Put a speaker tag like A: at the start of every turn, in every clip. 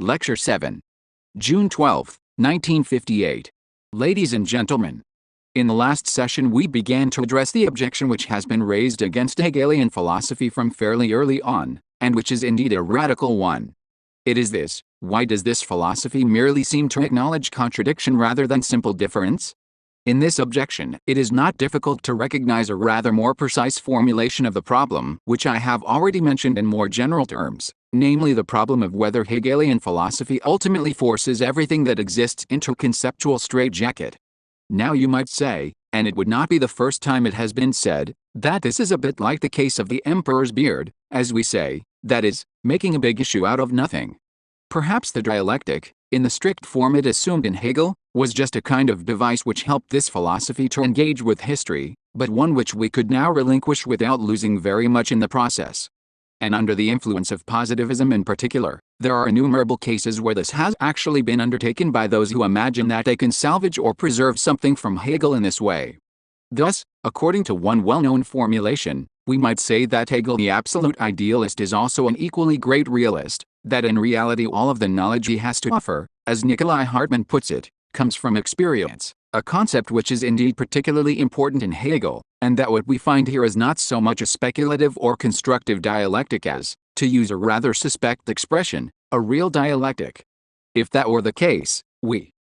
A: Lecture 7. June 12, 1958. Ladies and gentlemen, in the last session we began to address the objection which has been raised against Hegelian philosophy from fairly early on, and which is indeed a radical one. It is this: why does this philosophy merely seem to acknowledge contradiction rather than simple difference? In this objection, it is not difficult to recognize a rather more precise formulation of the problem, which I have already mentioned in more general terms, namely the problem of whether Hegelian philosophy ultimately forces everything that exists into a conceptual straitjacket. Now you might say, and it would not be the first time it has been said, that this is a bit like the case of the emperor's beard, as we say, that is, making a big issue out of nothing. Perhaps the dialectic, in the strict form it assumed in Hegel, was just a kind of device which helped this philosophy to engage with history, but one which we could now relinquish without losing very much in the process. And under the influence of positivism in particular, there are innumerable cases where this has actually been undertaken by those who imagine that they can salvage or preserve something from Hegel in this way. Thus, according to one well-known formulation, we might say that Hegel the absolute idealist is also an equally great realist, that in reality all of the knowledge he has to offer, as Nikolai Hartmann puts it, comes from experience, a concept which is indeed particularly important in Hegel, and that what we find here is not so much a speculative or constructive dialectic as, to use a rather suspect expression, a real dialectic. If that were the case, we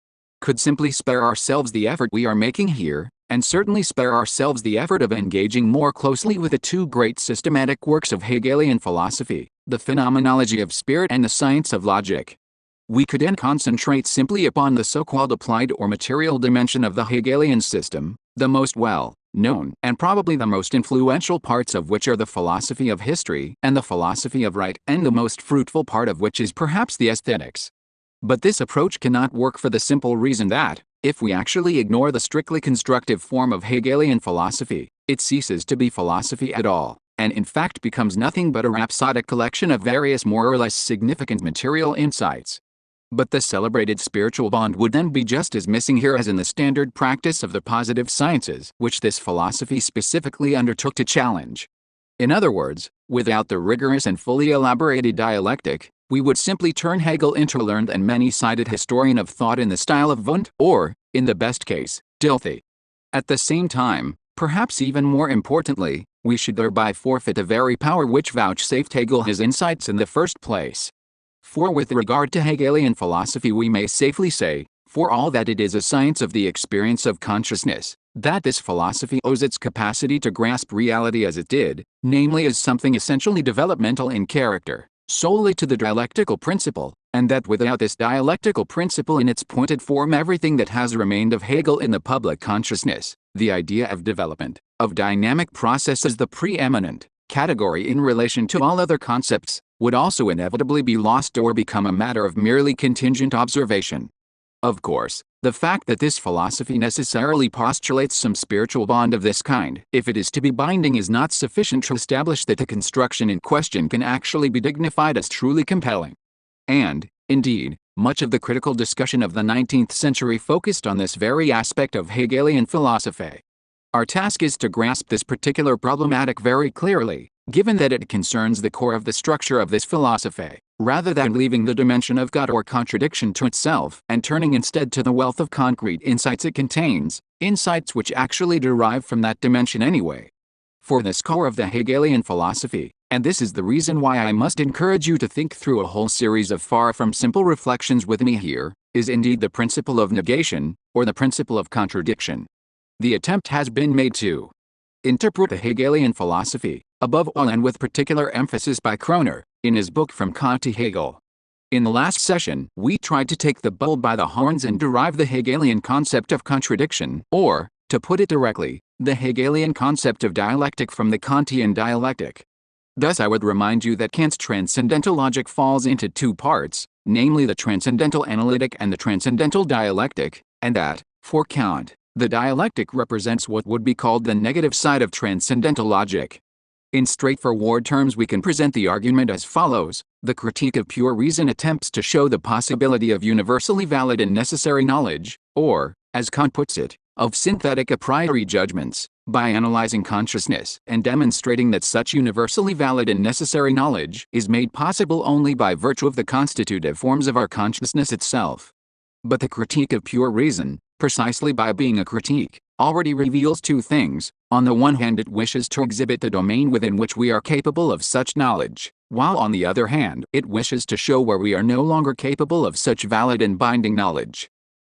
A: could simply spare ourselves the effort we are making here, and certainly spare ourselves the effort of engaging more closely with the two great systematic works of Hegelian philosophy, the Phenomenology of Spirit and the Science of Logic. We could then concentrate simply upon the so-called applied or material dimension of the Hegelian system, the most well-known and probably the most influential parts of which are the philosophy of history and the philosophy of right, and the most fruitful part of which is perhaps the aesthetics. But this approach cannot work for the simple reason that, if we actually ignore the strictly constructive form of Hegelian philosophy, it ceases to be philosophy at all, and in fact becomes nothing but a rhapsodic collection of various more or less significant material insights. But the celebrated spiritual bond would then be just as missing here as in the standard practice of the positive sciences, which this philosophy specifically undertook to challenge. In other words, without the rigorous and fully elaborated dialectic, we would simply turn Hegel into a learned and many-sided historian of thought in the style of Wundt, or, in the best case, Dilthey. At the same time, perhaps even more importantly, we should thereby forfeit the very power which vouchsafed Hegel his insights in the first place. For with regard to Hegelian philosophy we may safely say, for all that it is a science of the experience of consciousness, that this philosophy owes its capacity to grasp reality as it did, namely as something essentially developmental in character, solely to the dialectical principle, and that without this dialectical principle in its pointed form everything that has remained of Hegel in the public consciousness, the idea of development, of dynamic process as the preeminent category in relation to all other concepts, would also inevitably be lost or become a matter of merely contingent observation. Of course, the fact that this philosophy necessarily postulates some spiritual bond of this kind, if it is to be binding, is not sufficient to establish that the construction in question can actually be dignified as truly compelling. And, indeed, much of the critical discussion of the 19th century focused on this very aspect of Hegelian philosophy. Our task is to grasp this particular problematic very clearly, given that it concerns the core of the structure of this philosophy, rather than leaving the dimension of God or contradiction to itself and turning instead to the wealth of concrete insights it contains, insights which actually derive from that dimension anyway. For this core of the Hegelian philosophy, and this is the reason why I must encourage you to think through a whole series of far from simple reflections with me here, is indeed the principle of negation, or the principle of contradiction. The attempt has been made to interpret the Hegelian philosophy, above all and with particular emphasis by Kroner, in his book From Kant to Hegel. In the last session, we tried to take the bull by the horns and derive the Hegelian concept of contradiction, or, to put it directly, the Hegelian concept of dialectic from the Kantian dialectic. Thus I would remind you that Kant's transcendental logic falls into two parts, namely the transcendental analytic and the transcendental dialectic, and that, for Kant, the dialectic represents what would be called the negative side of transcendental logic. In straightforward terms we can present the argument as follows: the critique of pure reason attempts to show the possibility of universally valid and necessary knowledge, or, as Kant puts it, of synthetic a priori judgments, By analyzing consciousness and demonstrating that such universally valid and necessary knowledge is made possible only by virtue of the constitutive forms of our consciousness itself. But the critique of pure reason, precisely by being a critique, already reveals two things. On the one hand, it wishes to exhibit the domain within which we are capable of such knowledge, while on the other hand, it wishes to show where we are no longer capable of such valid and binding knowledge.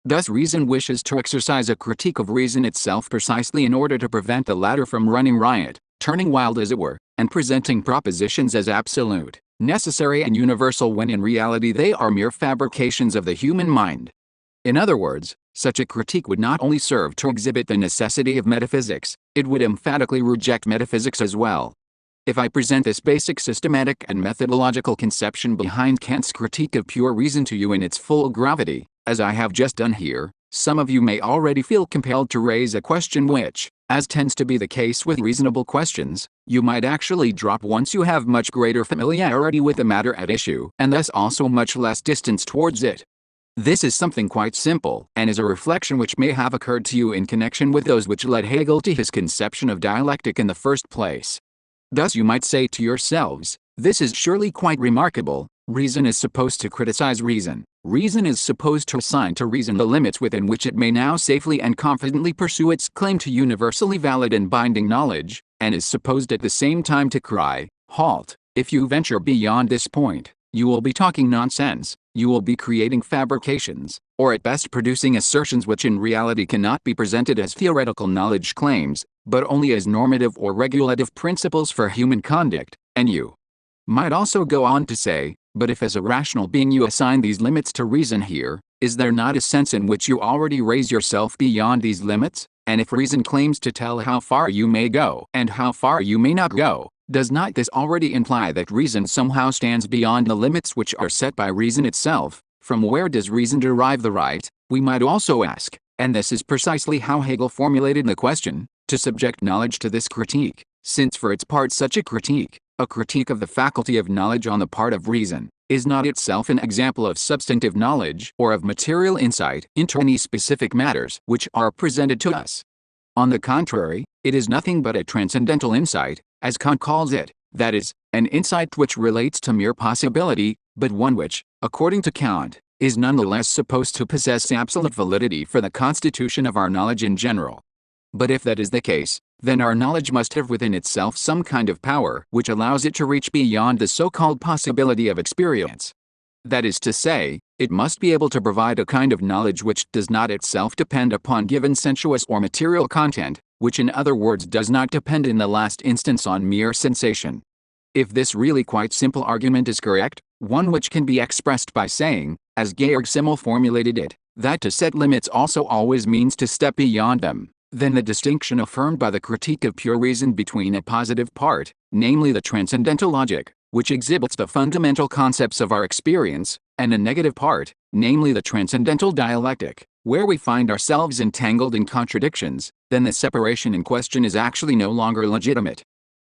A: Thus reason wishes to exercise a critique of reason itself precisely in order to prevent the latter from running riot, turning wild as it were, and presenting propositions as absolute, necessary and universal when in reality they are mere fabrications of the human mind. In other words, such a critique would not only serve to exhibit the necessity of metaphysics, it would emphatically reject metaphysics as well. If I present this basic systematic and methodological conception behind Kant's critique of pure reason to you in its full gravity, as I have just done here, some of you may already feel compelled to raise a question which, as tends to be the case with reasonable questions, you might actually drop once you have much greater familiarity with the matter at issue, and thus also much less distance towards it. This is something quite simple, and is a reflection which may have occurred to you in connection with those which led Hegel to his conception of dialectic in the first place. Thus you might say to yourselves, this is surely quite remarkable. Reason is supposed to criticize reason. Reason is supposed to assign to reason the limits within which it may now safely and confidently pursue its claim to universally valid and binding knowledge, and is supposed at the same time to cry, halt, if you venture beyond this point, you will be talking nonsense, you will be creating fabrications, or at best producing assertions which in reality cannot be presented as theoretical knowledge claims, but only as normative or regulative principles for human conduct, and you might also go on to say, but if as a rational being you assign these limits to reason here, is there not a sense in which you already raise yourself beyond these limits? And if reason claims to tell how far you may go and how far you may not go, does not this already imply that reason somehow stands beyond the limits which are set by reason itself? From where does reason derive the right, we might also ask, and this is precisely how Hegel formulated the question, to subject knowledge to this critique, since for its part such a critique of the faculty of knowledge on the part of reason, is not itself an example of substantive knowledge or of material insight into any specific matters which are presented to us. On the contrary, it is nothing but a transcendental insight, as Kant calls it, that is, an insight which relates to mere possibility, but one which, according to Kant, is nonetheless supposed to possess absolute validity for the constitution of our knowledge in general. But if that is the case, then our knowledge must have within itself some kind of power which allows it to reach beyond the so-called possibility of experience. That is to say, it must be able to provide a kind of knowledge which does not itself depend upon given sensuous or material content, which in other words does not depend in the last instance on mere sensation. If this really quite simple argument is correct, one which can be expressed by saying, as Georg Simmel formulated it, that to set limits also always means to step beyond them, then the distinction affirmed by the critique of pure reason between a positive part, namely the transcendental logic, which exhibits the fundamental concepts of our experience, and a negative part, namely the transcendental dialectic, where we find ourselves entangled in contradictions, then the separation in question is actually no longer legitimate.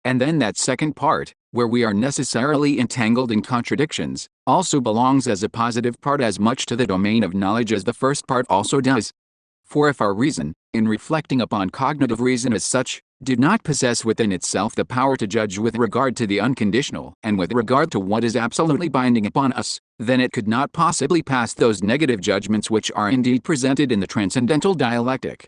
A: And then that second part, where we are necessarily entangled in contradictions, also belongs as a positive part as much to the domain of knowledge as the first part also does. For if our reason, in reflecting upon cognitive reason as such, did not possess within itself the power to judge with regard to the unconditional and with regard to what is absolutely binding upon us, then it could not possibly pass those negative judgments which are indeed presented in the transcendental dialectic.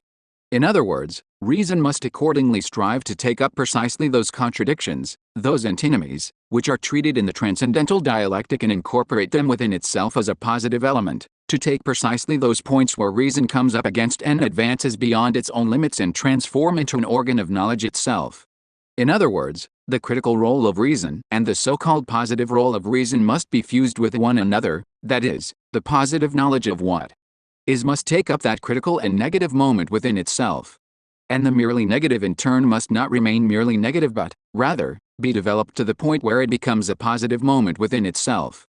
A: In other words, reason must accordingly strive to take up precisely those contradictions, those antinomies, which are treated in the transcendental dialectic and incorporate them within itself as a positive element, to take precisely those points where reason comes up against and advances beyond its own limits and transform into an organ of knowledge itself. In other words, the critical role of reason and the so-called positive role of reason must be fused with one another, that is, the positive knowledge of what is must take up that critical and negative moment within itself. And the merely negative in turn must not remain merely negative but, rather, be developed to the point where it becomes a positive moment within itself.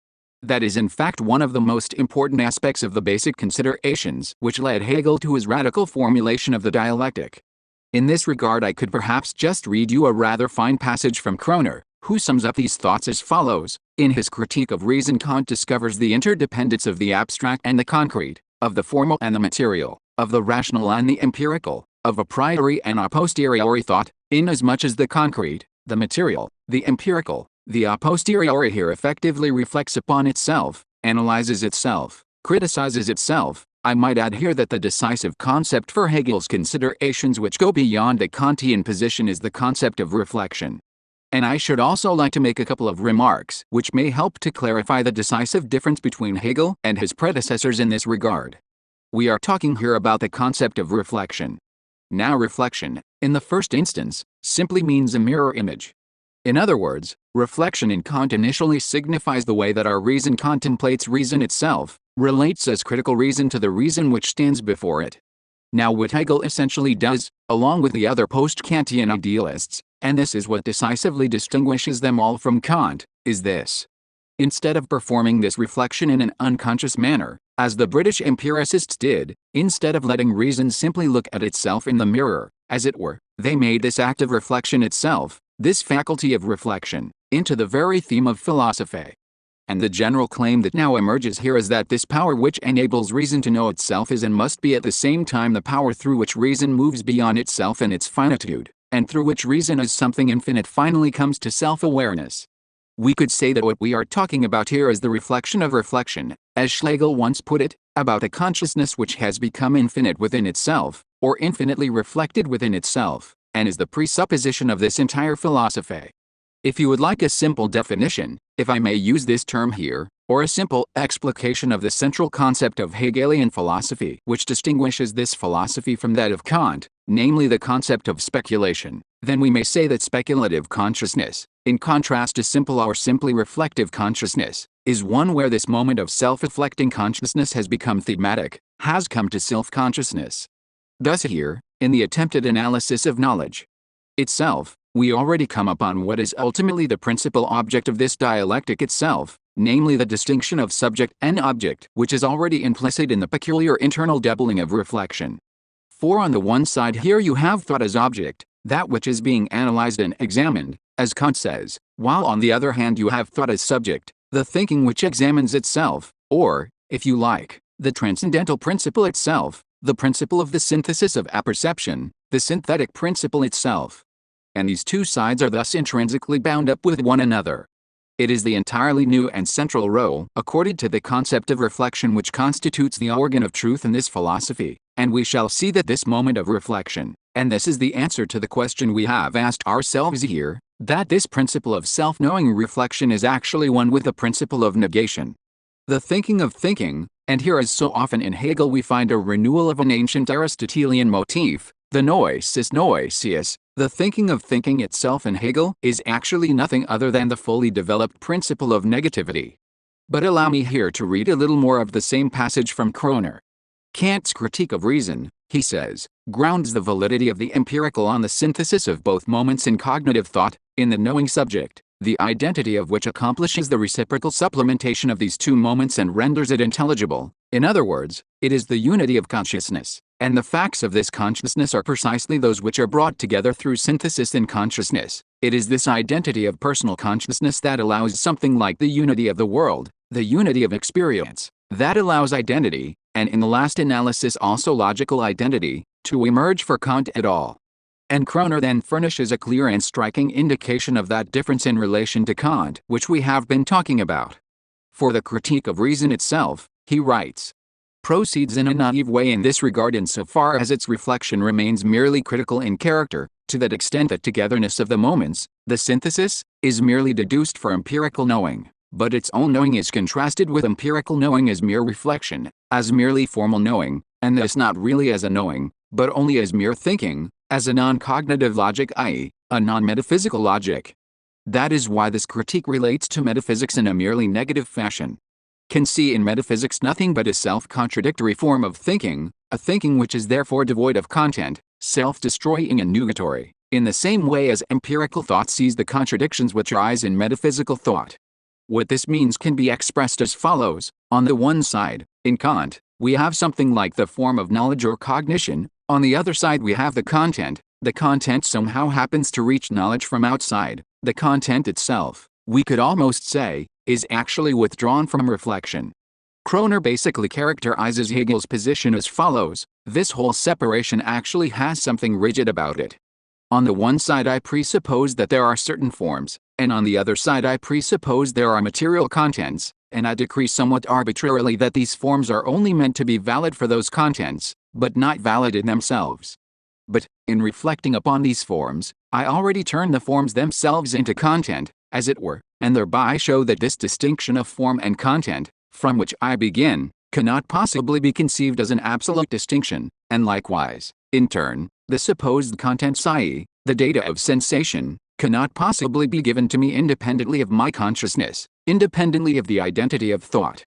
A: That is in fact one of the most important aspects of the basic considerations which led Hegel to his radical formulation of the dialectic. In this regard I could perhaps just read you a rather fine passage from Kroner, who sums up these thoughts as follows. In his critique of reason, Kant discovers the interdependence of the abstract and the concrete, of the formal and the material, of the rational and the empirical, of a priori and a posteriori thought, inasmuch as the concrete, the material, the empirical, the a posteriori here effectively reflects upon itself, analyzes itself, criticizes itself. I might add here that the decisive concept for Hegel's considerations which go beyond the Kantian position is the concept of reflection. And I should also like to make a couple of remarks which may help to clarify the decisive difference between Hegel and his predecessors in this regard. We are talking here about the concept of reflection. Now reflection, in the first instance, simply means a mirror image. In other words, reflection in Kant initially signifies the way that our reason contemplates reason itself, relates as critical reason to the reason which stands before it. Now what Hegel essentially does, along with the other post-Kantian idealists, and this is what decisively distinguishes them all from Kant, is this. Instead of performing this reflection in an unconscious manner, as the British empiricists did, instead of letting reason simply look at itself in the mirror, as it were, they made this act of reflection itself, this faculty of reflection, into the very theme of philosophy. And the general claim that now emerges here is that this power which enables reason to know itself is and must be at the same time the power through which reason moves beyond itself and its finitude, and through which reason as something infinite finally comes to self-awareness. We could say that what we are talking about here is the reflection of reflection, as Schlegel once put it, about a consciousness which has become infinite within itself, or infinitely reflected within itself, and is the presupposition of this entire philosophy. If you would like a simple definition, if I may use this term here, or a simple explication of the central concept of Hegelian philosophy which distinguishes this philosophy from that of Kant, namely the concept of speculation, then we may say that speculative consciousness, in contrast to simple or simply reflective consciousness, is one where this moment of self-reflecting consciousness has become thematic, has come to self-consciousness. Thus here, in the attempted analysis of knowledge itself, we already come upon what is ultimately the principal object of this dialectic itself, namely the distinction of subject and object, which is already implicit in the peculiar internal doubling of reflection. For on the one side here you have thought as object, that which is being analyzed and examined, as Kant says, while on the other hand you have thought as subject, the thinking which examines itself, or, if you like, the transcendental principle itself, the principle of the synthesis of apperception, the synthetic principle itself. And these two sides are thus intrinsically bound up with one another. It is the entirely new and central role, according to the concept of reflection, which constitutes the organ of truth in this philosophy, and we shall see that this moment of reflection, and this is the answer to the question we have asked ourselves here, that this principle of self-knowing reflection is actually one with the principle of negation. The thinking of thinking, and here as so often in Hegel we find a renewal of an ancient Aristotelian motif, the noesis noesius, the thinking of thinking itself in Hegel is actually nothing other than the fully developed principle of negativity. But allow me here to read a little more of the same passage from Kroner. Kant's critique of reason, he says, grounds the validity of the empirical on the synthesis of both moments in cognitive thought, in the knowing subject, the identity of which accomplishes the reciprocal supplementation of these two moments and renders it intelligible. In other words, it is the unity of consciousness, and the facts of this consciousness are precisely those which are brought together through synthesis in consciousness. It is this identity of personal consciousness that allows something like the unity of the world, the unity of experience, that allows identity, and in the last analysis also logical identity, to emerge for Kant et al. And Kroner then furnishes a clear and striking indication of that difference in relation to Kant, which we have been talking about. For the critique of reason itself, he writes, proceeds in a naive way in this regard insofar as its reflection remains merely critical in character, to that extent that togetherness of the moments, the synthesis, is merely deduced for empirical knowing, but its own knowing is contrasted with empirical knowing as mere reflection, as merely formal knowing, and thus not really as a knowing, but only as mere thinking, as a non-cognitive logic, i.e., a non-metaphysical logic. That is why this critique relates to metaphysics in a merely negative fashion. Can see in metaphysics nothing but a self-contradictory form of thinking, a thinking which is therefore devoid of content, self-destroying and nugatory, in the same way as empirical thought sees the contradictions which arise in metaphysical thought. What this means can be expressed as follows. On the one side, in Kant, we have something like the form of knowledge or cognition. On the other side we have the content. The content somehow happens to reach knowledge from outside. The content itself, we could almost say, is actually withdrawn from reflection. Kroner basically characterizes Hegel's position as follows. This whole separation actually has something rigid about it. On the one side I presuppose that there are certain forms, and on the other side I presuppose there are material contents, and I decree somewhat arbitrarily that these forms are only meant to be valid for those contents, but not valid in themselves. But, in reflecting upon these forms, I already turn the forms themselves into content, as it were, and thereby show that this distinction of form and content, from which I begin, cannot possibly be conceived as an absolute distinction, and likewise, in turn, the supposed contents, i.e., the data of sensation, cannot possibly be given to me independently of my consciousness, independently of the identity of thought.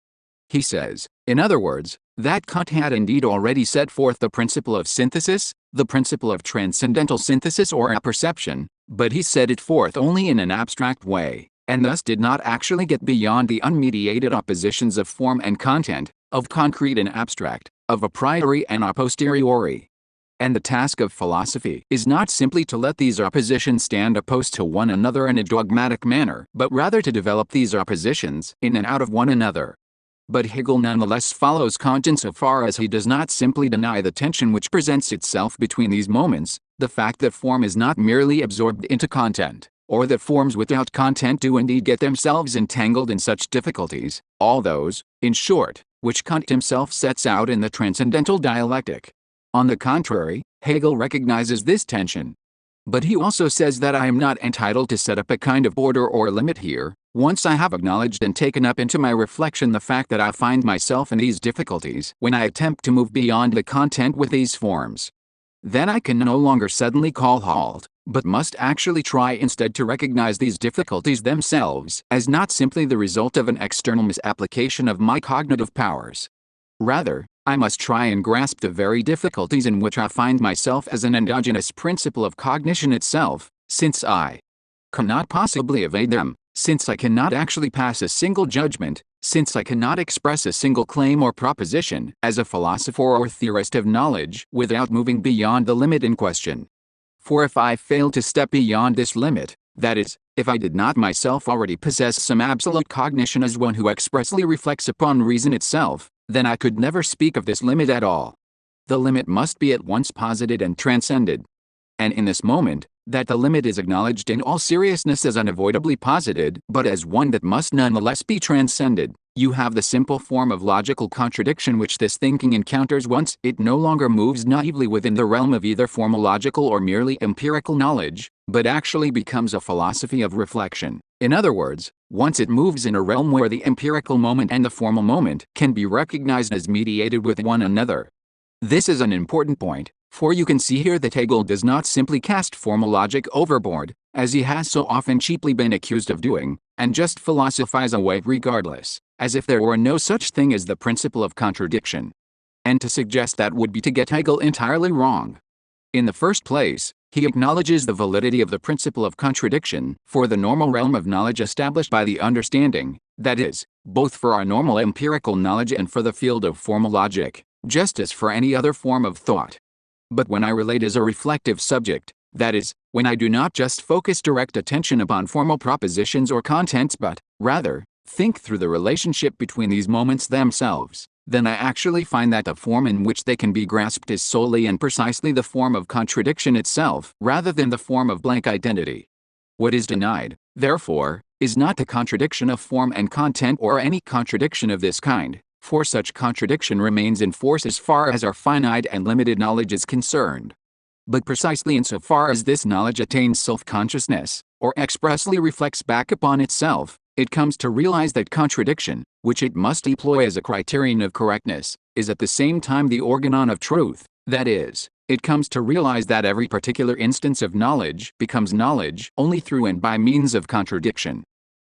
A: He says, in other words, that Kant had indeed already set forth the principle of synthesis, the principle of transcendental synthesis or apperception, but he set it forth only in an abstract way, and thus did not actually get beyond the unmediated oppositions of form and content, of concrete and abstract, of a priori and a posteriori. And the task of philosophy is not simply to let these oppositions stand opposed to one another in a dogmatic manner, but rather to develop these oppositions in and out of one another. But Hegel nonetheless follows Kant insofar as he does not simply deny the tension which presents itself between these moments, the fact that form is not merely absorbed into content, or that forms without content do indeed get themselves entangled in such difficulties, all those, in short, which Kant himself sets out in the Transcendental Dialectic. On the contrary, Hegel recognizes this tension. But he also says that I am not entitled to set up a kind of order or limit here, once I have acknowledged and taken up into my reflection the fact that I find myself in these difficulties when I attempt to move beyond the content with these forms. Then I can no longer suddenly call halt, but must actually try instead to recognize these difficulties themselves as not simply the result of an external misapplication of my cognitive powers. Rather, I must try and grasp the very difficulties in which I find myself as an endogenous principle of cognition itself, since I cannot possibly evade them, since I cannot actually pass a single judgment, since I cannot express a single claim or proposition as a philosopher or theorist of knowledge without moving beyond the limit in question. For if I failed to step beyond this limit, that is, if I did not myself already possess some absolute cognition as one who expressly reflects upon reason itself, then I could never speak of this limit at all. The limit must be at once posited and transcended. And in this moment, that the limit is acknowledged in all seriousness as unavoidably posited, but as one that must nonetheless be transcended, you have the simple form of logical contradiction which this thinking encounters once it no longer moves naively within the realm of either formal logical or merely empirical knowledge, but actually becomes a philosophy of reflection. In other words, once it moves in a realm where the empirical moment and the formal moment can be recognized as mediated with one another. This is an important point, for you can see here that Hegel does not simply cast formal logic overboard, as he has so often cheaply been accused of doing, and just philosophize away regardless, as if there were no such thing as the principle of contradiction. And to suggest that would be to get Hegel entirely wrong. In the first place, he acknowledges the validity of the principle of contradiction for the normal realm of knowledge established by the understanding, that is, both for our normal empirical knowledge and for the field of formal logic, just as for any other form of thought. But when I relate as a reflective subject, that is, when I do not just focus direct attention upon formal propositions or contents but, rather, think through the relationship between these moments themselves, then I actually find that the form in which they can be grasped is solely and precisely the form of contradiction itself, rather than the form of blank identity. What is denied, therefore, is not the contradiction of form and content or any contradiction of this kind, for such contradiction remains in force as far as our finite and limited knowledge is concerned. But precisely insofar as this knowledge attains self-consciousness, or expressly reflects back upon itself, it comes to realize that contradiction, which it must employ as a criterion of correctness, is at the same time the organon of truth, that is, it comes to realize that every particular instance of knowledge becomes knowledge only through and by means of contradiction.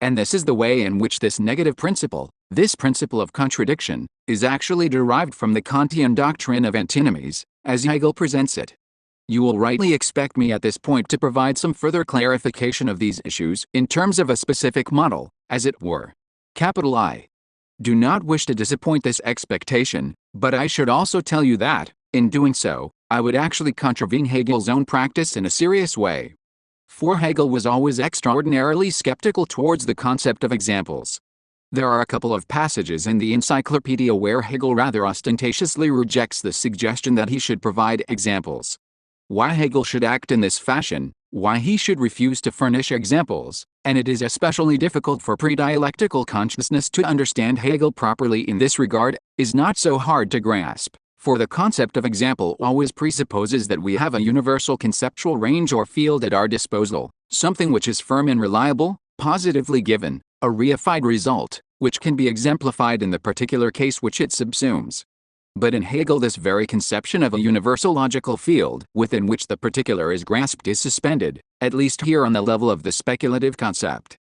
A: And this is the way in which this negative principle, this principle of contradiction, is actually derived from the Kantian doctrine of antinomies, as Hegel presents it. You will rightly expect me at this point to provide some further clarification of these issues in terms of a specific model, as it were. I do not wish to disappoint this expectation, but I should also tell you that, in doing so, I would actually contravene Hegel's own practice in a serious way. For Hegel was always extraordinarily skeptical towards the concept of examples. There are a couple of passages in the encyclopedia where Hegel rather ostentatiously rejects the suggestion that he should provide examples. Why Hegel should act in this fashion, why he should refuse to furnish examples, and it is especially difficult for pre-dialectical consciousness to understand Hegel properly in this regard, is not so hard to grasp, for the concept of example always presupposes that we have a universal conceptual range or field at our disposal, something which is firm and reliable, positively given, a reified result, which can be exemplified in the particular case which it subsumes. But in Hegel this very conception of a universal logical field within which the particular is grasped is suspended, at least here on the level of the speculative concept.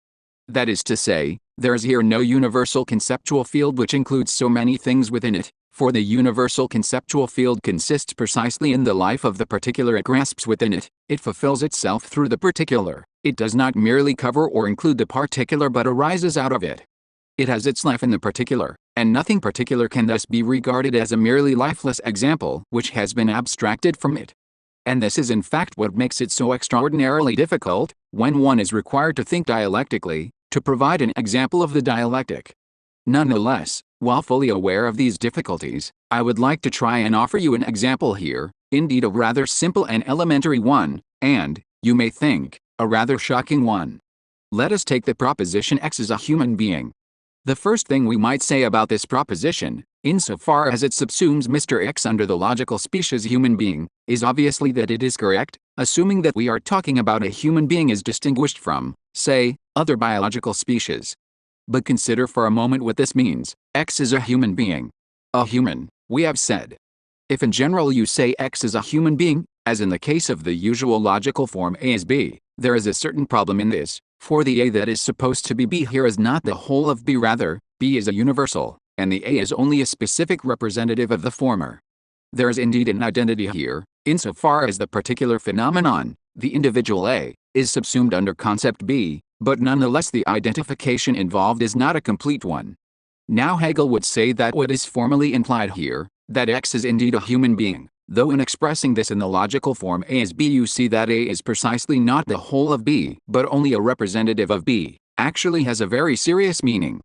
A: That is to say, there is here no universal conceptual field which includes so many things within it, for the universal conceptual field consists precisely in the life of the particular it grasps within it, it fulfills itself through the particular, it does not merely cover or include the particular but arises out of it. It has its life in the particular, and nothing particular can thus be regarded as a merely lifeless example which has been abstracted from it. And this is in fact what makes it so extraordinarily difficult, when one is required to think dialectically, to provide an example of the dialectic. Nonetheless, while fully aware of these difficulties, I would like to try and offer you an example here, indeed a rather simple and elementary one, and, you may think, a rather shocking one. Let us take the proposition X is a human being. The first thing we might say about this proposition, insofar as it subsumes Mr. X under the logical species human being, is obviously that it is correct, assuming that we are talking about a human being as distinguished from, say, other biological species. But consider for a moment what this means. X is a human being. A human, we have said. If in general you say X is a human being, as in the case of the usual logical form A is B, there is a certain problem in this. For the A that is supposed to be B here is not the whole of B, rather, B is a universal, and the A is only a specific representative of the former. There is indeed an identity here, insofar as the particular phenomenon, the individual A, is subsumed under concept B, but nonetheless the identification involved is not a complete one. Now Hegel would say that what is formally implied here, that X is indeed a human being, though in expressing this in the logical form A is B you see that A is precisely not the whole of B, but only a representative of B, actually has a very serious meaning.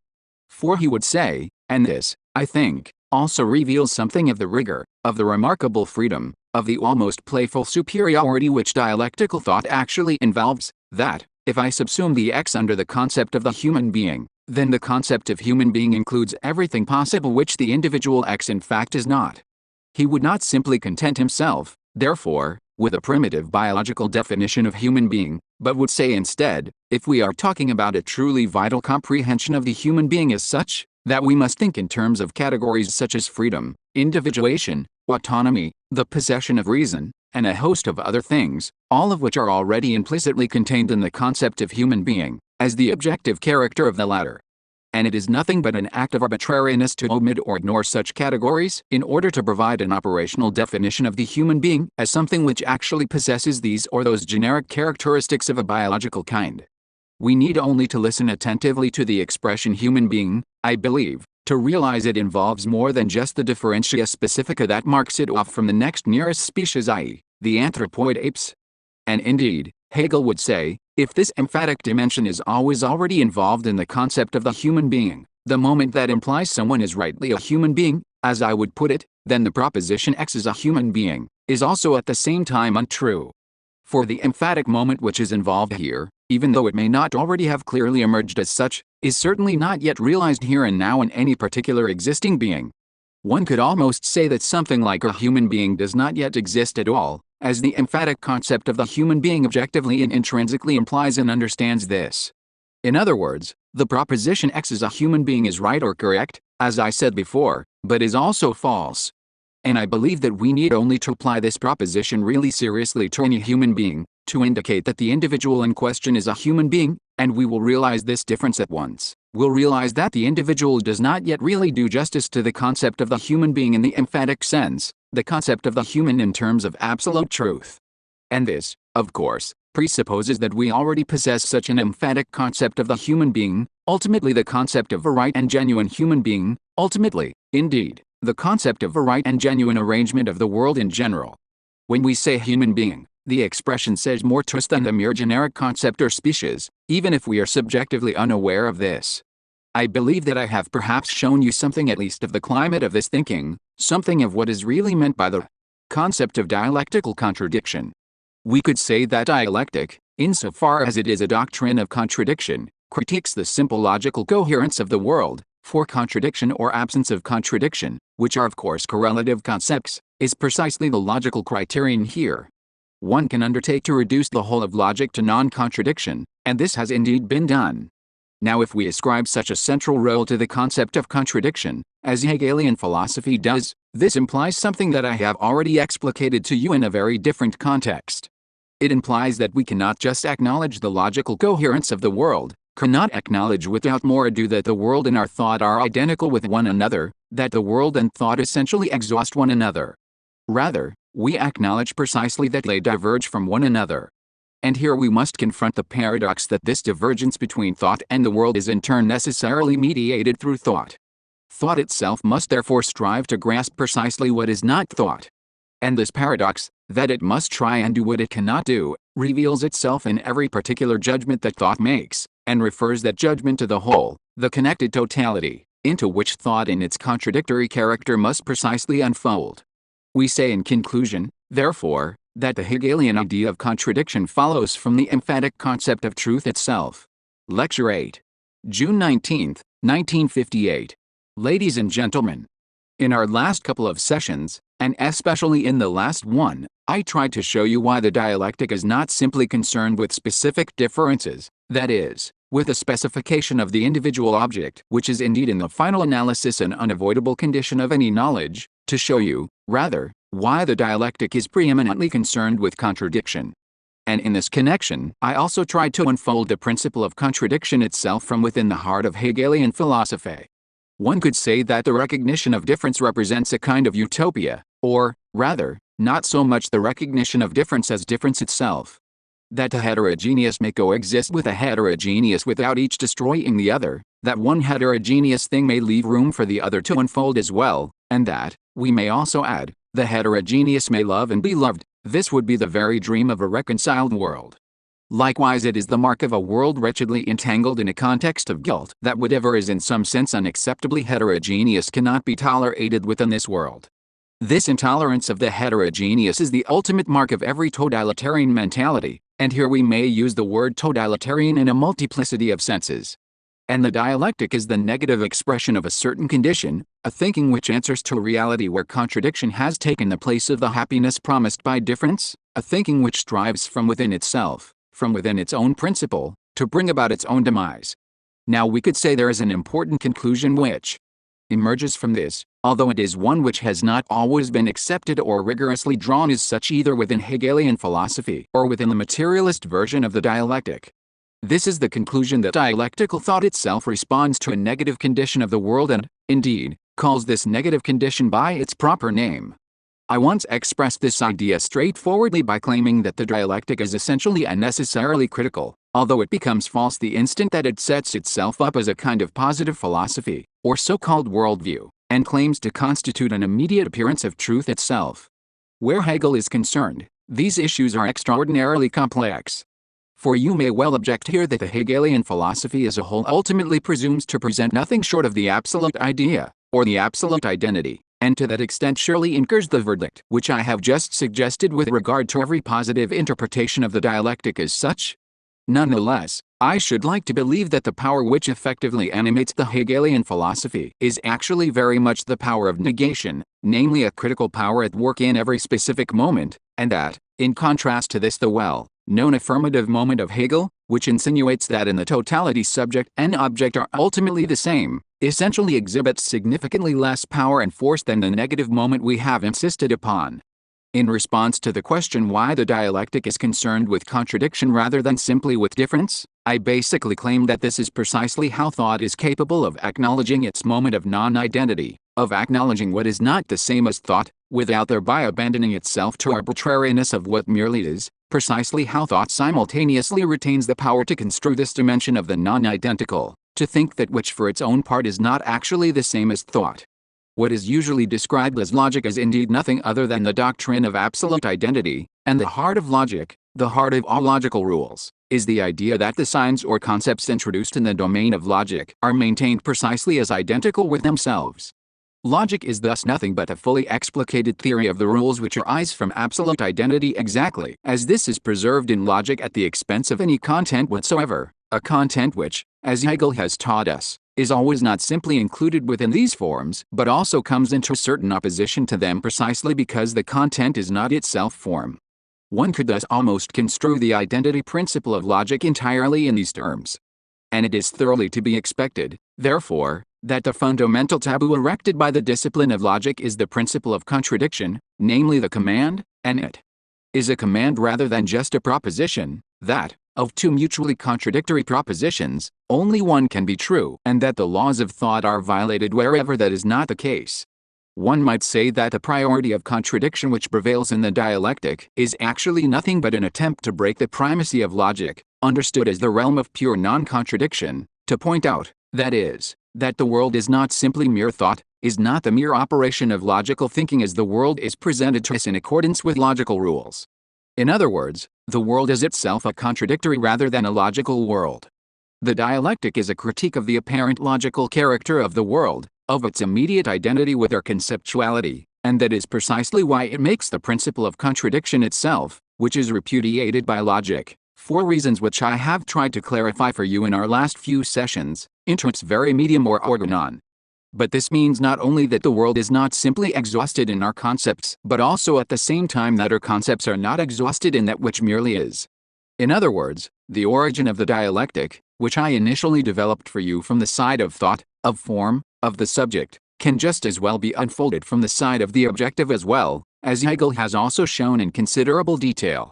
A: For he would say, and this, I think, also reveals something of the rigor, of the remarkable freedom, of the almost playful superiority which dialectical thought actually involves, that, if I subsume the X under the concept of the human being, then the concept of human being includes everything possible which the individual X in fact is not. He would not simply content himself, therefore, with a primitive biological definition of human being, but would say instead, if we are talking about a truly vital comprehension of the human being as such, that we must think in terms of categories such as freedom, individuation, autonomy, the possession of reason, and a host of other things, all of which are already implicitly contained in the concept of human being, as the objective character of the latter. And it is nothing but an act of arbitrariness to omit or ignore such categories in order to provide an operational definition of the human being as something which actually possesses these or those generic characteristics of a biological kind. We need only to listen attentively to the expression human being, I believe, to realize it involves more than just the differentia specifica that marks it off from the next nearest species, i.e., the anthropoid apes. And indeed, Hegel would say, if this emphatic dimension is always already involved in the concept of the human being, the moment that implies someone is rightly a human being, as I would put it, then the proposition X is a human being, is also at the same time untrue. For the emphatic moment which is involved here, even though it may not already have clearly emerged as such, is certainly not yet realized here and now in any particular existing being. One could almost say that something like a human being does not yet exist at all, as the emphatic concept of the human being objectively and intrinsically implies and understands this. In other words, the proposition X is a human being is right or correct, as I said before, but is also false. And I believe that we need only to apply this proposition really seriously to any human being, to indicate that the individual in question is a human being, and we will realize this difference at once. We'll realize that the individual does not yet really do justice to the concept of the human being in the emphatic sense, the concept of the human in terms of absolute truth. And this, of course, presupposes that we already possess such an emphatic concept of the human being, ultimately the concept of a right and genuine human being, ultimately, indeed, the concept of a right and genuine arrangement of the world in general. When we say human being, the expression says more to us than the mere generic concept or species, even if we are subjectively unaware of this. I believe that I have perhaps shown you something at least of the climate of this thinking, something of what is really meant by the concept of dialectical contradiction. We could say that dialectic, insofar as it is a doctrine of contradiction, critiques the simple logical coherence of the world, for contradiction or absence of contradiction, which are of course correlative concepts, is precisely the logical criterion here. One can undertake to reduce the whole of logic to non-contradiction, and this has indeed been done. Now if we ascribe such a central role to the concept of contradiction, as Hegelian philosophy does, this implies something that I have already explicated to you in a very different context. It implies that we cannot just acknowledge the logical coherence of the world, cannot acknowledge without more ado that the world and our thought are identical with one another, that the world and thought essentially exhaust one another. Rather, we acknowledge precisely that they diverge from one another. And here we must confront the paradox that this divergence between thought and the world is in turn necessarily mediated through thought. Thought itself must therefore strive to grasp precisely what is not thought. And this paradox, that it must try and do what it cannot do, reveals itself in every particular judgment that thought makes, and refers that judgment to the whole, the connected totality, into which thought in its contradictory character must precisely unfold. We say in conclusion, therefore, that the Hegelian idea of contradiction follows from the emphatic concept of truth itself. Lecture 8. June 19, 1958. Ladies and gentlemen, in our last couple of sessions, and especially in the last one, I tried to show you why the dialectic is not simply concerned with specific differences, that is, with the specification of the individual object, which is indeed in the final analysis an unavoidable condition of any knowledge, to show you, rather, why the dialectic is preeminently concerned with contradiction. And in this connection, I also tried to unfold the principle of contradiction itself from within the heart of Hegelian philosophy. One could say that the recognition of difference represents a kind of utopia, or, rather, not so much the recognition of difference as difference itself. That the heterogeneous may coexist with a heterogeneous without each destroying the other, that one heterogeneous thing may leave room for the other to unfold as well, and that, we may also add, the heterogeneous may love and be loved, this would be the very dream of a reconciled world. Likewise it is the mark of a world wretchedly entangled in a context of guilt that whatever is in some sense unacceptably heterogeneous cannot be tolerated within this world. This intolerance of the heterogeneous is the ultimate mark of every totalitarian mentality, and here we may use the word totalitarian in a multiplicity of senses. And the dialectic is the negative expression of a certain condition, a thinking which answers to a reality where contradiction has taken the place of the happiness promised by difference, a thinking which strives from within itself, from within its own principle, to bring about its own demise. Now we could say there is an important conclusion which emerges from this, although it is one which has not always been accepted or rigorously drawn as such either within Hegelian philosophy or within the materialist version of the dialectic. This is the conclusion that dialectical thought itself responds to a negative condition of the world and, indeed, calls this negative condition by its proper name. I once expressed this idea straightforwardly by claiming that the dialectic is essentially and necessarily critical, although it becomes false the instant that it sets itself up as a kind of positive philosophy, or so-called worldview, and claims to constitute an immediate appearance of truth itself. Where Hegel is concerned, these issues are extraordinarily complex. For you may well object here that the Hegelian philosophy as a whole ultimately presumes to present nothing short of the absolute idea, or the absolute identity, and to that extent surely incurs the verdict which I have just suggested with regard to every positive interpretation of the dialectic as such. Nonetheless, I should like to believe that the power which effectively animates the Hegelian philosophy is actually very much the power of negation, namely a critical power at work in every specific moment, and that, in contrast to this the well-known affirmative moment of Hegel, which insinuates that in the totality subject and object are ultimately the same, essentially exhibits significantly less power and force than the negative moment we have insisted upon. In response to the question why the dialectic is concerned with contradiction rather than simply with difference, I basically claim that this is precisely how thought is capable of acknowledging its moment of non-identity, of acknowledging what is not the same as thought, without thereby abandoning itself to arbitrariness of what merely is, precisely how thought simultaneously retains the power to construe this dimension of the non-identical, to think that which for its own part is not actually the same as thought. What is usually described as logic is indeed nothing other than the doctrine of absolute identity, and the heart of logic, The heart of all logical rules is the idea that the signs or concepts introduced in the domain of logic are maintained precisely as identical with themselves. Logic is thus nothing but a fully explicated theory of the rules which arise from absolute identity exactly as this is preserved in logic at the expense of any content whatsoever, a content which, as Hegel has taught us, is always not simply included within these forms but also comes into certain opposition to them precisely because the content is not itself form. One could thus almost construe the identity principle of logic entirely in these terms. And it is thoroughly to be expected, therefore, that the fundamental taboo erected by the discipline of logic is the principle of contradiction, namely the command, and it is a command rather than just a proposition, that, of two mutually contradictory propositions, only one can be true, and that the laws of thought are violated wherever that is not the case. One might say that the priority of contradiction which prevails in the dialectic is actually nothing but an attempt to break the primacy of logic, understood as the realm of pure non-contradiction, to point out, that is, that the world is not simply mere thought, is not the mere operation of logical thinking as the world is presented to us in accordance with logical rules. In other words, the world is itself a contradictory rather than a logical world. The dialectic is a critique of the apparent logical character of the world, of its immediate identity with our conceptuality, and that is precisely why it makes the principle of contradiction itself, which is repudiated by logic, for reasons which I have tried to clarify for you in our last few sessions, into its very medium or organon. But this means not only that the world is not simply exhausted in our concepts, but also at the same time that our concepts are not exhausted in that which merely is. In other words, the origin of the dialectic, which I initially developed for you from the side of thought, of form, of the subject, can just as well be unfolded from the side of the objective as well, as Hegel has also shown in considerable detail.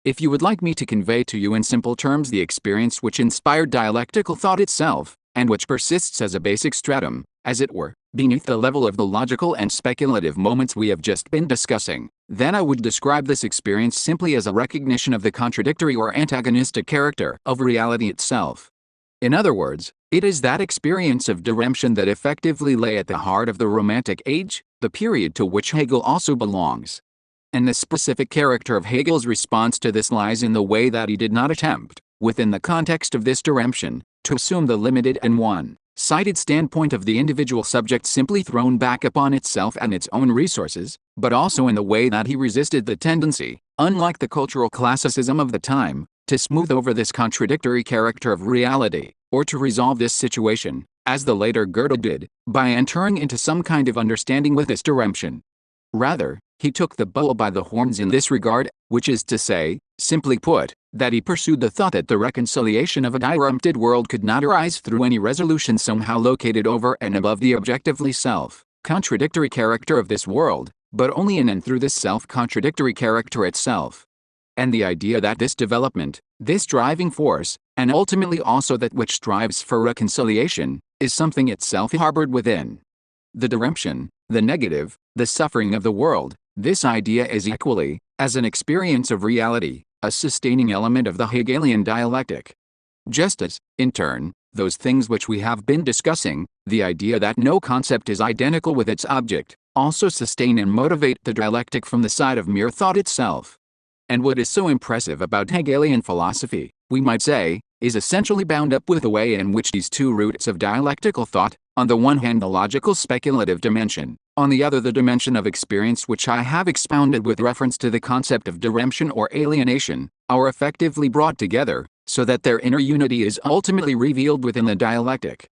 A: If you would like me to convey to you in simple terms the experience which inspired dialectical thought itself, and which persists as a basic stratum, as it were, beneath the level of the logical and speculative moments we have just been discussing, then I would describe this experience simply as a recognition of the contradictory or antagonistic character of reality itself. In other words, it is that experience of diremption that effectively lay at the heart of the Romantic Age, the period to which Hegel also belongs. And the specific character of Hegel's response to this lies in the way that he did not attempt, within the context of this diremption, to assume the limited and one-sided standpoint of the individual subject simply thrown back upon itself and its own resources, but also in the way that he resisted the tendency, unlike the cultural classicism of the time, to smooth over this contradictory character of reality, or to resolve this situation, as the later Goethe did, by entering into some kind of understanding with this diremption. Rather, he took the bull by the horns in this regard, which is to say, simply put, that he pursued the thought that the reconciliation of a dirempted world could not arise through any resolution somehow located over and above the objectively self-contradictory character of this world, but only in and through this self-contradictory character itself. And the idea that this development, this driving force, and ultimately also that which strives for reconciliation, is something itself harbored within the diremption, the negative, the suffering of the world, this idea is equally, as an experience of reality, a sustaining element of the Hegelian dialectic. Just as, in turn, those things which we have been discussing, the idea that no concept is identical with its object, also sustain and motivate the dialectic from the side of mere thought itself. And what is so impressive about Hegelian philosophy, we might say, is essentially bound up with the way in which these two roots of dialectical thought, on the one hand the logical speculative dimension, on the other the dimension of experience which I have expounded with reference to the concept of diremption or alienation, are effectively brought together, so that their inner unity is ultimately revealed within the dialectic.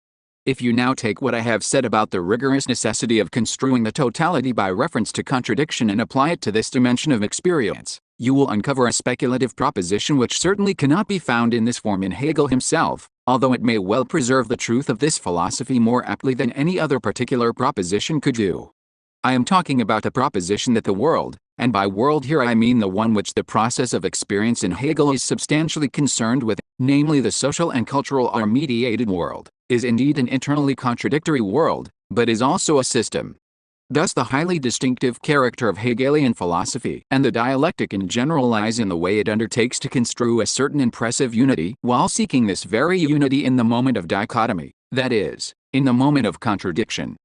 A: If you now take what I have said about the rigorous necessity of construing the totality by reference to contradiction and apply it to this dimension of experience, you will uncover a speculative proposition which certainly cannot be found in this form in Hegel himself, although it may well preserve the truth of this philosophy more aptly than any other particular proposition could do. I am talking about the proposition that the world, and by world here I mean the one which the process of experience in Hegel is substantially concerned with, namely the social and cultural or mediated world, is indeed an internally contradictory world, but is also a system. Thus the highly distinctive character of Hegelian philosophy and the dialectic in general lies in the way it undertakes to construe a certain impressive unity while seeking this very unity in the moment of dichotomy, that is, in the moment of contradiction.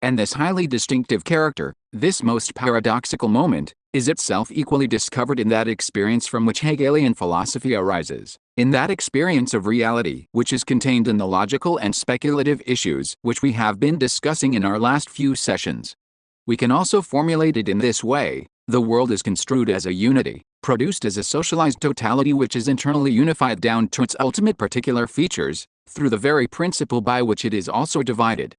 A: And this highly distinctive character, this most paradoxical moment, is itself equally discovered in that experience from which Hegelian philosophy arises, in that experience of reality which is contained in the logical and speculative issues which we have been discussing in our last few sessions. We can also formulate it in this way: the world is construed as a unity, produced as a socialized totality which is internally unified down to its ultimate particular features, through the very principle by which it is also divided.